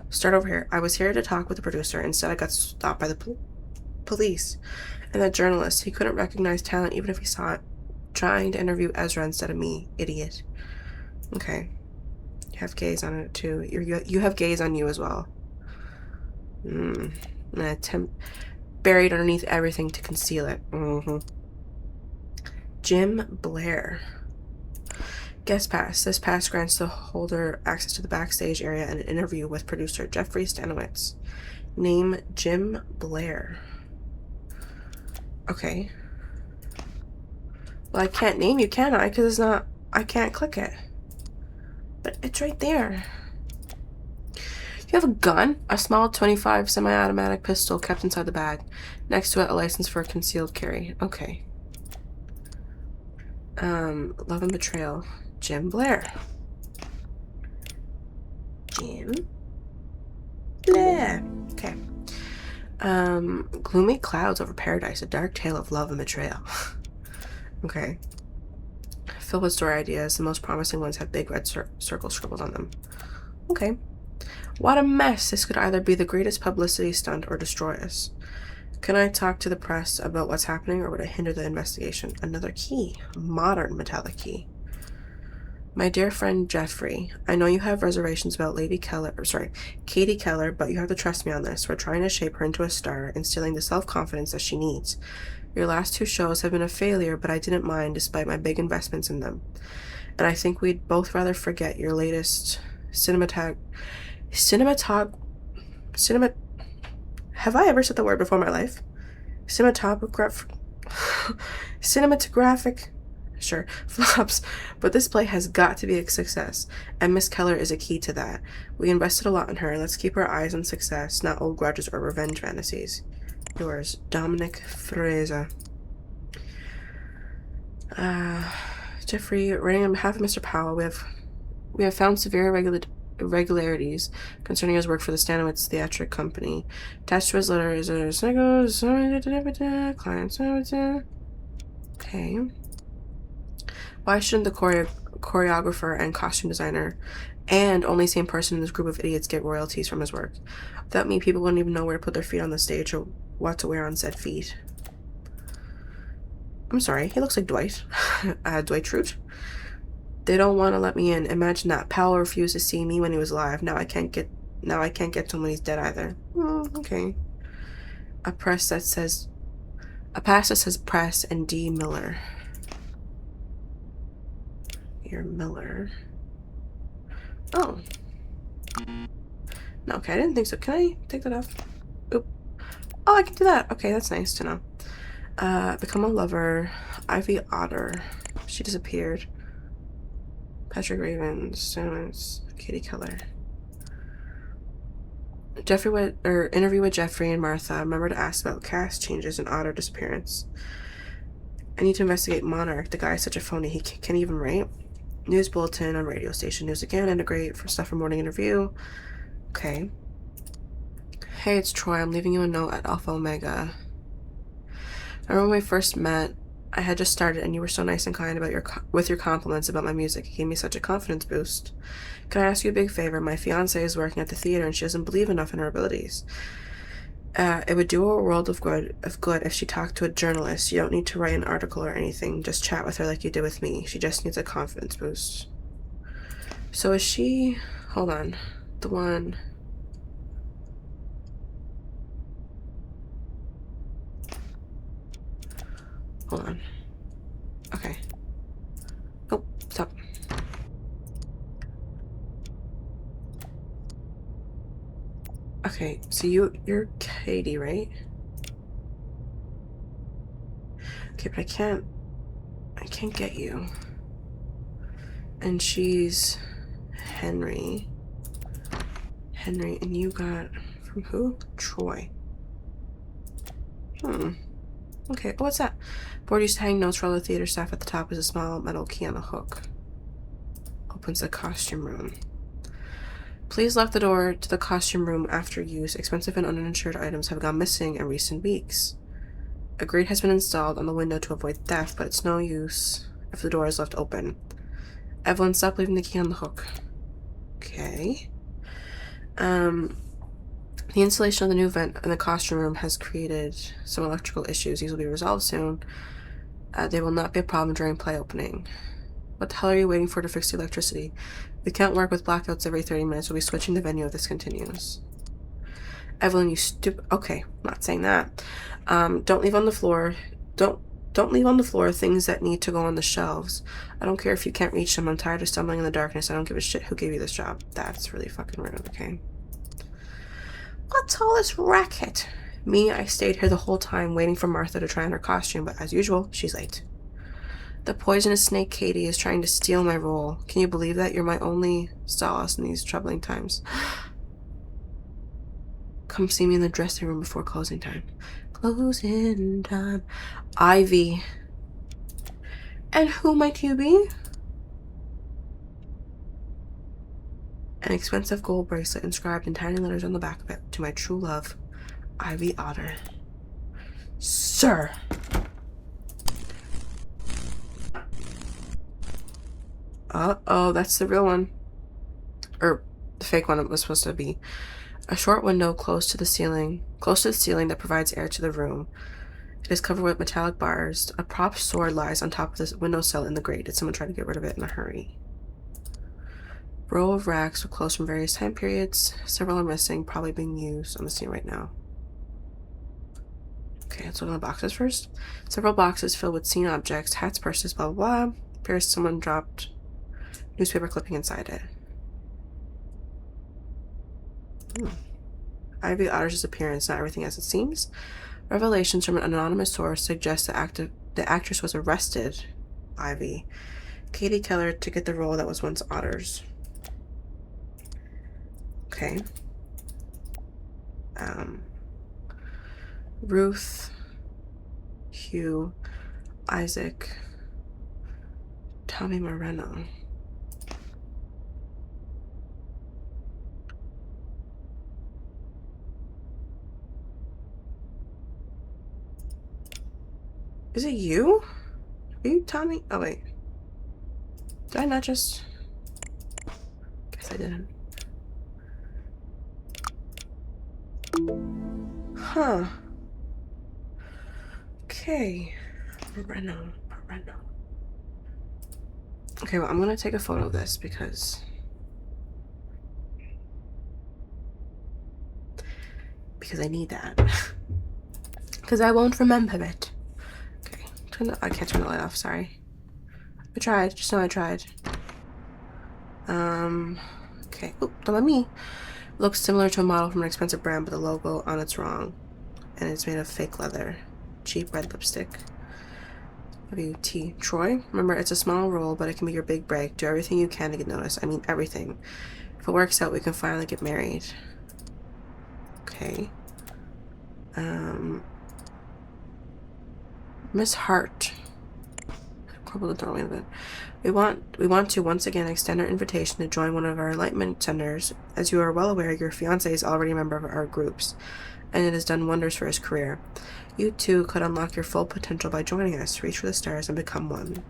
Start over here. I was here to talk with the producer. Instead, I got stopped by the police. And that journalist, he couldn't recognize talent even if he saw it. Trying to interview Ezra instead of me. Idiot. Okay. You have gaze on it too. You have gaze on you as well. An attempt buried underneath everything to conceal it. Jim Blair. Guest pass. This pass grants the holder access to the backstage area and an interview with producer Jeffrey Stanowitz. Name Jim Blair. Okay. Well, I can't name you, can I? Because it's not... I can't click it. But it's right there. You have a gun? A small .25 semi-automatic pistol kept inside the bag. Next to it, a license for concealed carry. Okay. Love and betrayal. Jim Blair. Jim Blair. Okay. Gloomy clouds over paradise. A dark tale of love and betrayal. Okay. Filled with story ideas. The most promising ones have big red circles scribbled on them. Okay. What a mess. This could either be the greatest publicity stunt or destroy us. Can I talk to the press about what's happening, or would it hinder the investigation? Another key. Modern metallic key. My dear friend Jeffrey, I know you have reservations about Katie Keller, but you have to trust me on this. We're trying to shape her into a star, instilling the self-confidence that she needs. Your last 2 shows have been a failure, but I didn't mind despite my big investments in them. And I think we'd both rather forget your latest have I ever said the word before in my life? Cinematographic sure, flops, but this play has got to be a success, and Miss Keller is a key to that. We invested a lot in her. Let's keep our eyes on success, not old grudges or revenge fantasies. Yours, Dominic Fraser. Jeffrey, writing on behalf of Mr. Powell, we have found severe irregularities concerning his work for the Stanowitz Theatric Company. Attached to his letter is a client. Okay. Why shouldn't the choreographer and costume designer and only same person in this group of idiots get royalties from his work? Without me, people wouldn't even know where to put their feet on the stage or what to wear on said feet. I'm sorry, he looks like Dwight. Dwight Schrute. They don't want to let me in. Imagine that. Powell refused to see me when he was alive. Now I can't get to him when he's dead either. Okay. A pass that says press and D Miller. You're Miller. Oh. No, okay, I didn't think so. Can I take that off? Oop. Oh, I can do that. Okay, that's nice to know. Become a lover. Ivy Otter. She disappeared. Patrick Ravens. Katie Keller. Interview with Jeffrey and Martha. Remember to ask about cast changes and Otter disappearance. I need to investigate Monarch. The guy is such a phony. He can't even write. News bulletin on radio station. News again. Integrate for stuff for morning interview. Okay. Hey, it's Troy. I'm leaving you a note at Alpha Omega. I remember when we first met, I had just started and you were so nice and kind about with your compliments about my music. It gave me such a confidence boost. Can I ask you a big favor? My fiance is working at the theater and she doesn't believe enough in her abilities. It would do her a world of good if she talked to a journalist. You don't need to write an article or anything. Just chat with her like you did with me. She just needs a confidence boost. So is she... Hold on. The one... Hold on. Okay. Oh, Okay, so you're Katie, right? Okay, but I can't get you. And she's Henry. Henry, and you got from who? Troy. Okay, what's that? Board used to hang notes for all the theater staff. At the top is a small metal key on a hook. Opens the costume room. Please lock the door to the costume room after use. Expensive and uninsured items have gone missing in recent weeks. A grate has been installed on the window to avoid theft, but it's no use if the door is left open. Evelyn, stop leaving the key on the hook. Okay. The installation of the new vent in the costume room has created some electrical issues. These will be resolved soon. They will not be a problem during play opening. What the hell are you waiting for to fix the electricity? We can't work with blackouts every 30 minutes. We'll be switching the venue if this continues. Evelyn, you stupid. Okay, I'm not saying that. Don't leave on the floor. Don't leave on the floor things that need to go on the shelves. I don't care if you can't reach them. I'm tired of stumbling in the darkness. I don't give a shit who gave you this job. That's really fucking rude, okay? What's all this racket? Me, I stayed here the whole time waiting for Martha to try on her costume, but as usual, she's late. The poisonous snake Katie is trying to steal my role. Can you believe that? You're my only solace in these troubling times. Come see me in the dressing room before closing time. Closing time. Ivy. And who might you be? An expensive gold bracelet inscribed in tiny letters on the back of it. To my true love, Ivy Otter. Sir. Uh-oh, that's the real one. Or the fake one it was supposed to be. A short window close to the ceiling that provides air to the room. It is covered with metallic bars. A prop sword lies on top of this windowsill in the grate. Did someone try to get rid of it in a hurry? Row of racks with clothes from various time periods. Several are missing, probably being used on the scene right now. Okay, let's look at the boxes first. Several boxes filled with scene objects, hats, purses, blah, blah, blah. Appears someone dropped newspaper clipping inside it. Ivy Otter's disappearance, not everything as it seems. Revelations from an anonymous source suggest the actress was arrested, Ivy. Katie Keller to get the role that was once Otter's. Okay. Ruth, Hugh, Isaac, Tommy Moreno. Is it you? Are you Tommy? Oh, wait. Did I not just... Guess I didn't. Huh. Okay. Moreno. Okay, well, I'm gonna take a photo of this because I need that. Because I won't remember it. Okay. I can't turn the light off, sorry. I tried. Just know I tried. Okay. Oh, don't let me. Looks similar to a model from an expensive brand, but the logo on it's wrong. And it's made of fake leather. Cheap red lipstick. W.T. Troy. Remember, it's a small role, but it can be your big break. Do everything you can to get noticed. I mean, everything. If it works out, we can finally get married. Okay. Miss Hart. Crumble the doorway a bit. We want to once again extend our invitation to join one of our enlightenment centers. As you are well aware, your fiancé is already a member of our groups, and it has done wonders for his career. You too could unlock your full potential by joining us. Reach for the stars and become one.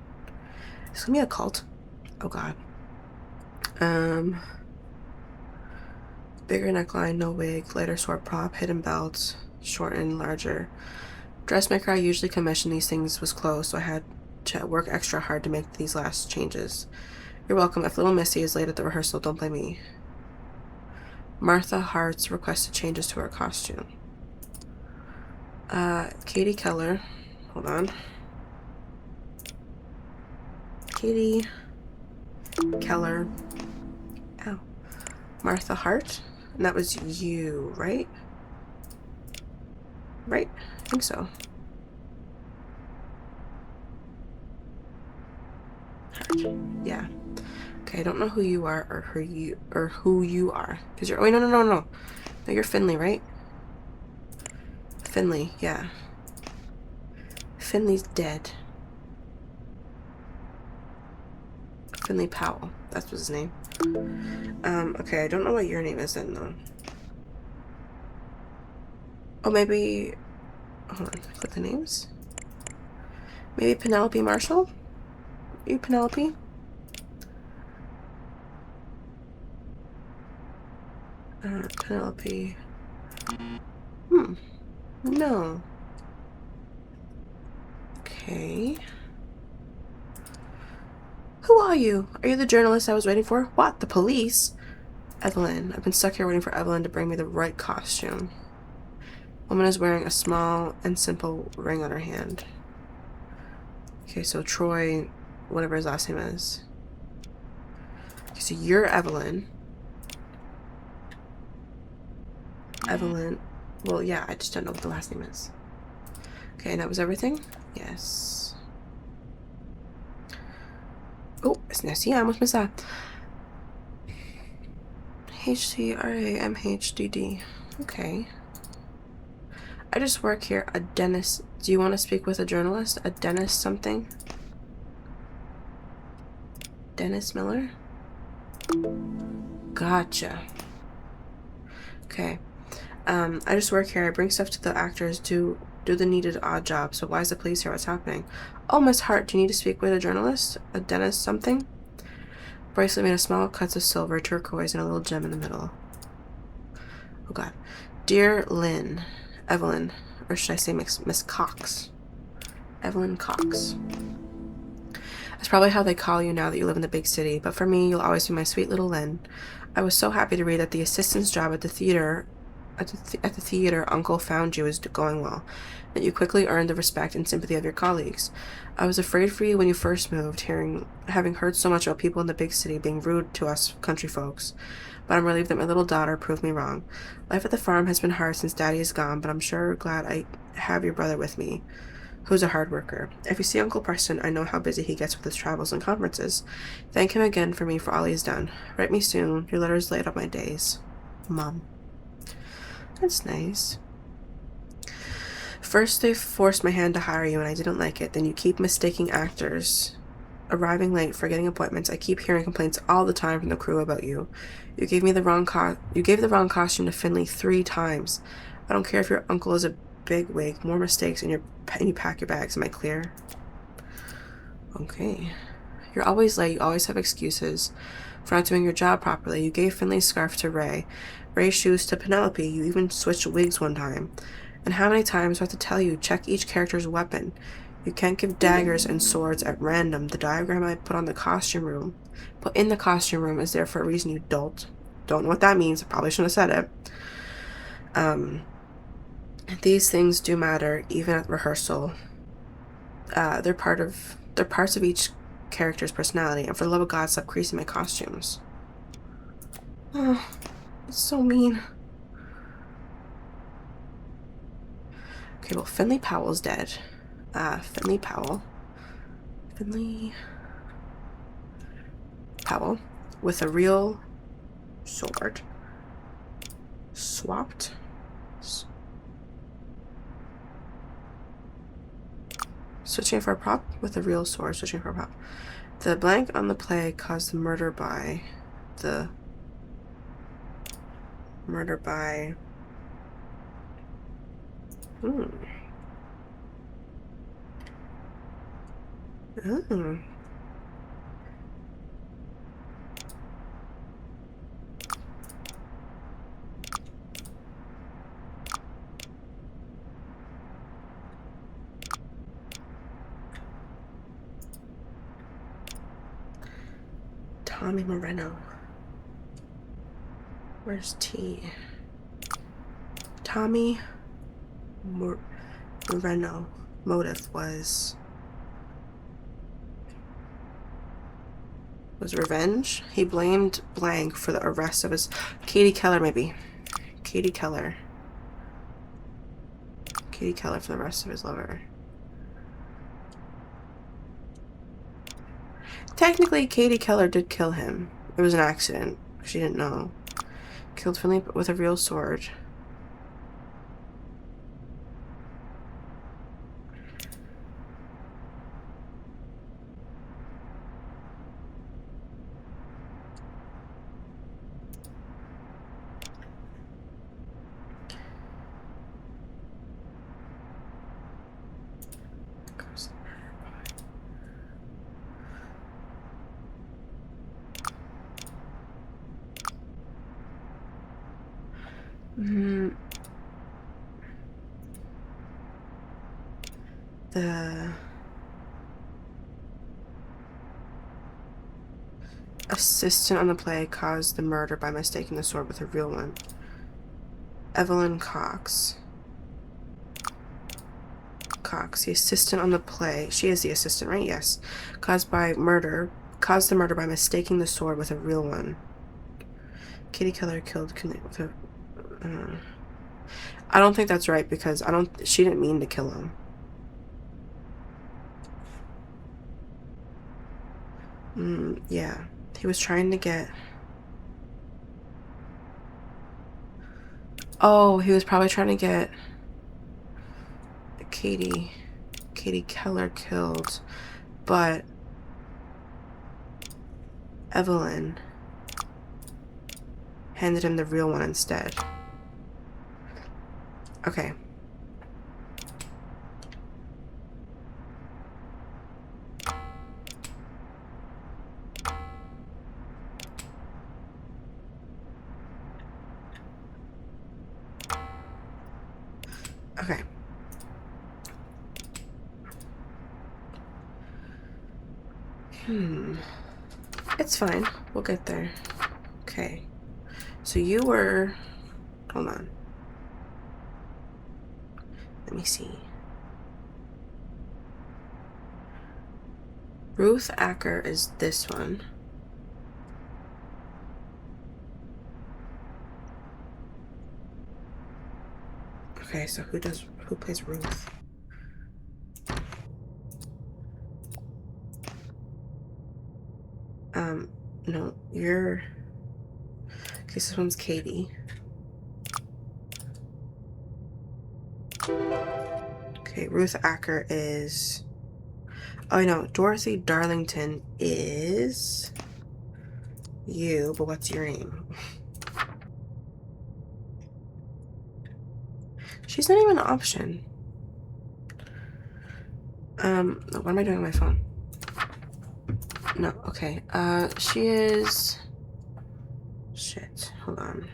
It's gonna be a cult. Oh god. Bigger neckline, no wig, lighter sword prop, hidden belt, short and larger. Dressmaker I usually commission these things was closed, so I had to work extra hard to make these last changes. You're welcome. If little Missy is late at the rehearsal, don't blame me. Martha Hart's requested changes to her costume. Katie Keller. Hold on. Katie Keller. Ow. Martha Hart. And that was you, right? Right? I think so. Yeah. Okay, I don't know who you are or who you are. Because you're, oh, no, no, no, no. No, you're Finley, right? Finley, yeah. Finley's dead. Finley Powell. That's his name. Okay, I don't know what your name is then, though. Oh, maybe... Hold on, click the names. Maybe Penelope Marshall? Are you Penelope? Penelope. No. Okay. Who are you? Are you the journalist I was waiting for? What? The police? Evelyn. I've been stuck here waiting for Evelyn to bring me the right costume. Woman is wearing a small and simple ring on her hand. Okay, so Troy, whatever his last name is. Okay, so you're Evelyn. Evelyn. Well, yeah, I just don't know what the last name is. Okay, and that was everything? Yes. Oh, sí, I almost missed that. HCRAMHDD. Okay. I just work here. A dentist. Do you want to speak with a journalist? A dentist something? Dennis Miller? Gotcha. Okay. I just work here. I bring stuff to the actors to do the needed odd jobs. So why is the police here? What's happening? Oh, Miss Hart, do you need to speak with a journalist? A dentist something? Bracelet made of small cuts of silver, turquoise, and a little gem in the middle. Oh god. Dear Lynn. Evelyn. Or should I say Miss Cox? Evelyn Cox. That's probably how they call you now that you live in the big city, but for me, you'll always be my sweet little Lynn. I was so happy to read that the assistant's job at the theater Uncle found you is going well, that you quickly earned the respect and sympathy of your colleagues. I was afraid for you when you first moved, having heard so much about people in the big city being rude to us country folks, but I'm relieved that my little daughter proved me wrong. Life at the farm has been hard since Daddy is gone, but I'm sure glad I have your brother with me, who's a hard worker. If you see Uncle Preston, I know how busy he gets with his travels and conferences. Thank him again for me for all he's done. Write me soon. Your letters light up my days. Mom. That's nice. First they forced my hand to hire you and I didn't like it. Then you keep mistaking actors, arriving late, forgetting appointments. I keep hearing complaints all the time from the crew about you. You gave the wrong costume to Finley 3 times. I don't care if your uncle is a bigwig. More mistakes and you pack your bags. Am I clear? Okay. You're always late. You always have excuses for not doing your job properly. You gave Finley's scarf to Ray. Ray's shoes to Penelope. You even switched wigs one time. And how many times do I have to tell you, check each character's weapon? You can't give daggers and swords at random. The diagram I put in the costume room is there for a reason, you dolt. Don't know what that means. I probably shouldn't have said it. These things do matter, even at rehearsal. They're parts of each character's personality, and for the love of God, stop creasing my costumes. Oh, it's so mean. Okay, well, Finley Powell's dead. Finley Powell with a real sword. Swapped. Switching for a prop with a real sword. Switching for a prop. The blank on the play caused the murder by Oh. Tommy Moreno. Where's T? Tommy Moreno. Motive was was revenge. He blamed blank for the arrest of his... Katie Keller, maybe. Katie Keller. Katie Keller for the arrest of his lover. Technically, Katie Keller did kill him. It was an accident. She didn't know. Killed Finley with a real sword. The assistant on the play caused the murder by mistaking the sword with a real one. Evelyn Cox. The assistant on the play. She is the assistant, right? Yes. Caused the murder by mistaking the sword with a real one. Katie Keller killed with a... I don't think that's right because she didn't mean to kill him. Yeah. He was trying to get... Oh, he was probably trying to get Katie Keller killed, but Evelyn handed him the real one instead. Okay. Okay. It's fine. We'll get there. Okay. So you were... Hold on. Let me see. Ruth Acker is this one. Okay, so who plays Ruth? No, you're... Okay, so this one's Katie. Okay, Ruth Acker is... Oh, no, Dorothy Darlington is... you, but what's your name? She's not even an option. What am I doing on my phone? No, okay. She is... Shit, hold on.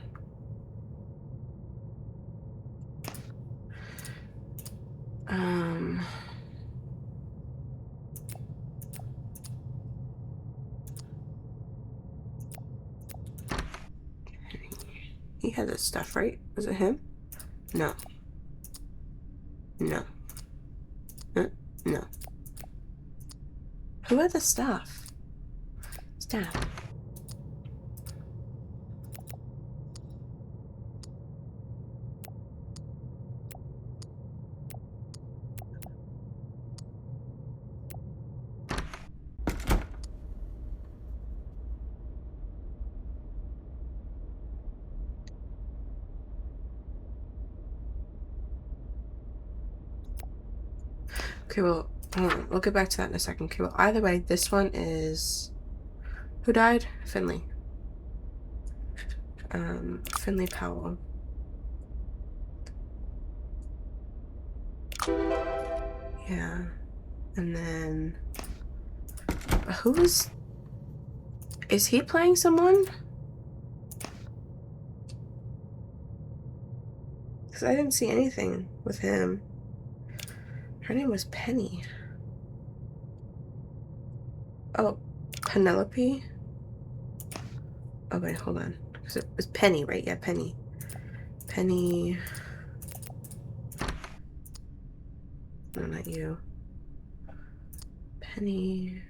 He had this stuff, right? Was it him? No. No. No. Who had the stuff? Staff. Okay, well, hold on. We'll get back to that in a second. Okay, well, either way, this one is... Who died? Finley. Finley Powell. Yeah. And then... Who is... Is he playing someone? Because I didn't see anything with him. Her name was Penny. Oh, Penelope? Oh, wait, hold on. Because it was Penny, right? Yeah, Penny. Penny... No, not you. Penny...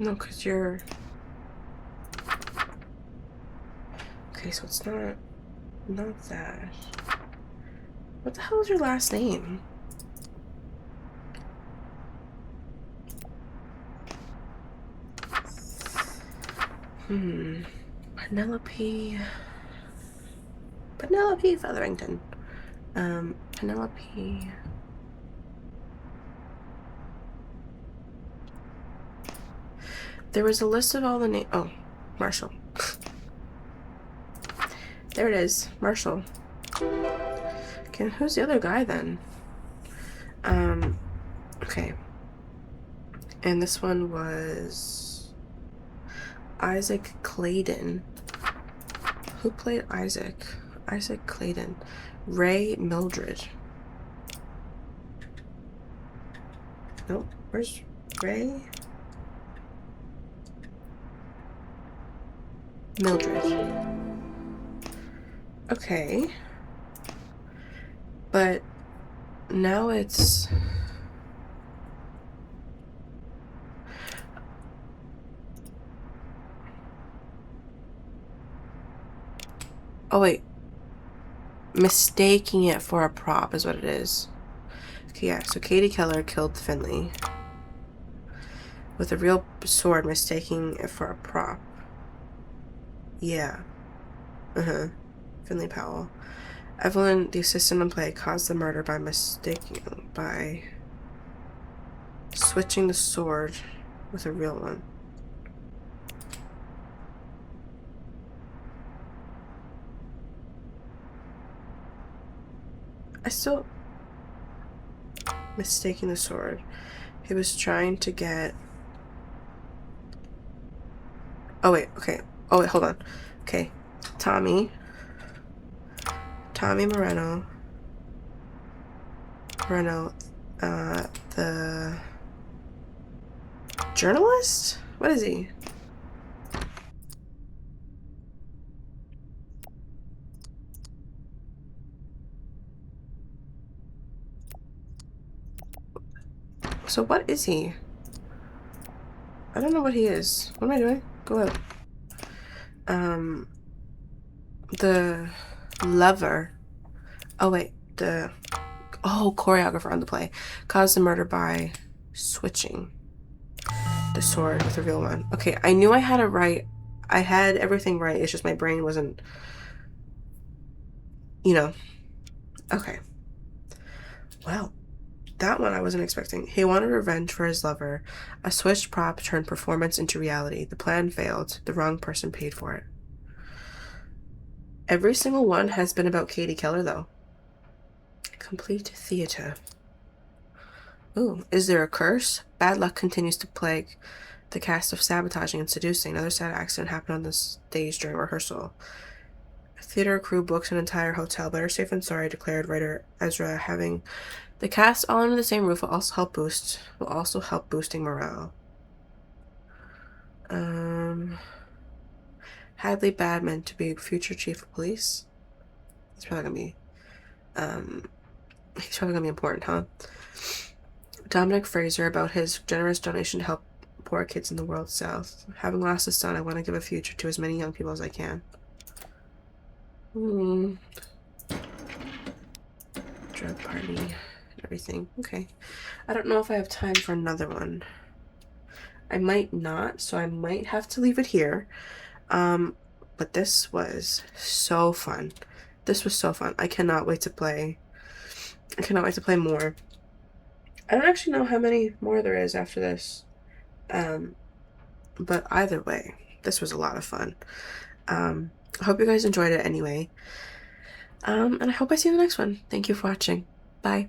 No, because you're... Okay, so it's not that. What the hell is your last name? Penelope Featherington. Penelope. There was a list of all the names. Oh, Marshall. There it is, Marshall. Okay, who's the other guy then? Okay. And this one was Isaac Clayton. Who played Isaac? Isaac Clayton. Ray Mildred. Nope. Where's Ray? Mildred. Okay. But now it's... Oh, wait. Mistaking it for a prop is what it is. Okay, yeah. So Katie Keller killed Finley with a real sword, mistaking it for a prop. Yeah. Finley Powell. Evelyn, the assistant on play, caused the murder by switching the sword with a real one. I still... Mistaking the sword. He was trying to get... Oh, wait. Okay. Oh, wait. Hold on. Okay. Tommy Moreno, the journalist? What is he? So what is he? I don't know what he is. What am I doing? Go out. The lover. Oh, wait. Choreographer on the play. Caused the murder by switching the sword with a real one. Okay, I knew I had it right. I had everything right. It's just my brain wasn't, Okay. Well, that one I wasn't expecting. He wanted revenge for his lover. A switched prop turned performance into reality. The plan failed. The wrong person paid for it. Every single one has been about Katie Keller, though. Complete theater. Ooh, is there a curse? Bad luck continues to plague the cast of sabotaging and seducing. Another sad accident happened on the stage during rehearsal. A theater crew booked an entire hotel. Better safe than sorry, declared writer Ezra. Having the cast all under the same roof will also help boosting morale. Hadley Badman to be future chief of police. He's probably gonna be important, huh? Dominic Fraser about his generous donation to help poor kids in the world south. Having lost a son, I want to give a future to as many young people as I can. Drug party and everything. Okay. I don't know if I have time for another one. I might not, so I might have to leave it here. But this was so fun. This was so fun. I cannot wait to play. I cannot wait to play more. I don't actually know how many more there is after this. But either way, this was a lot of fun. I hope you guys enjoyed it anyway. And I hope I see you in the next one. Thank you for watching. Bye.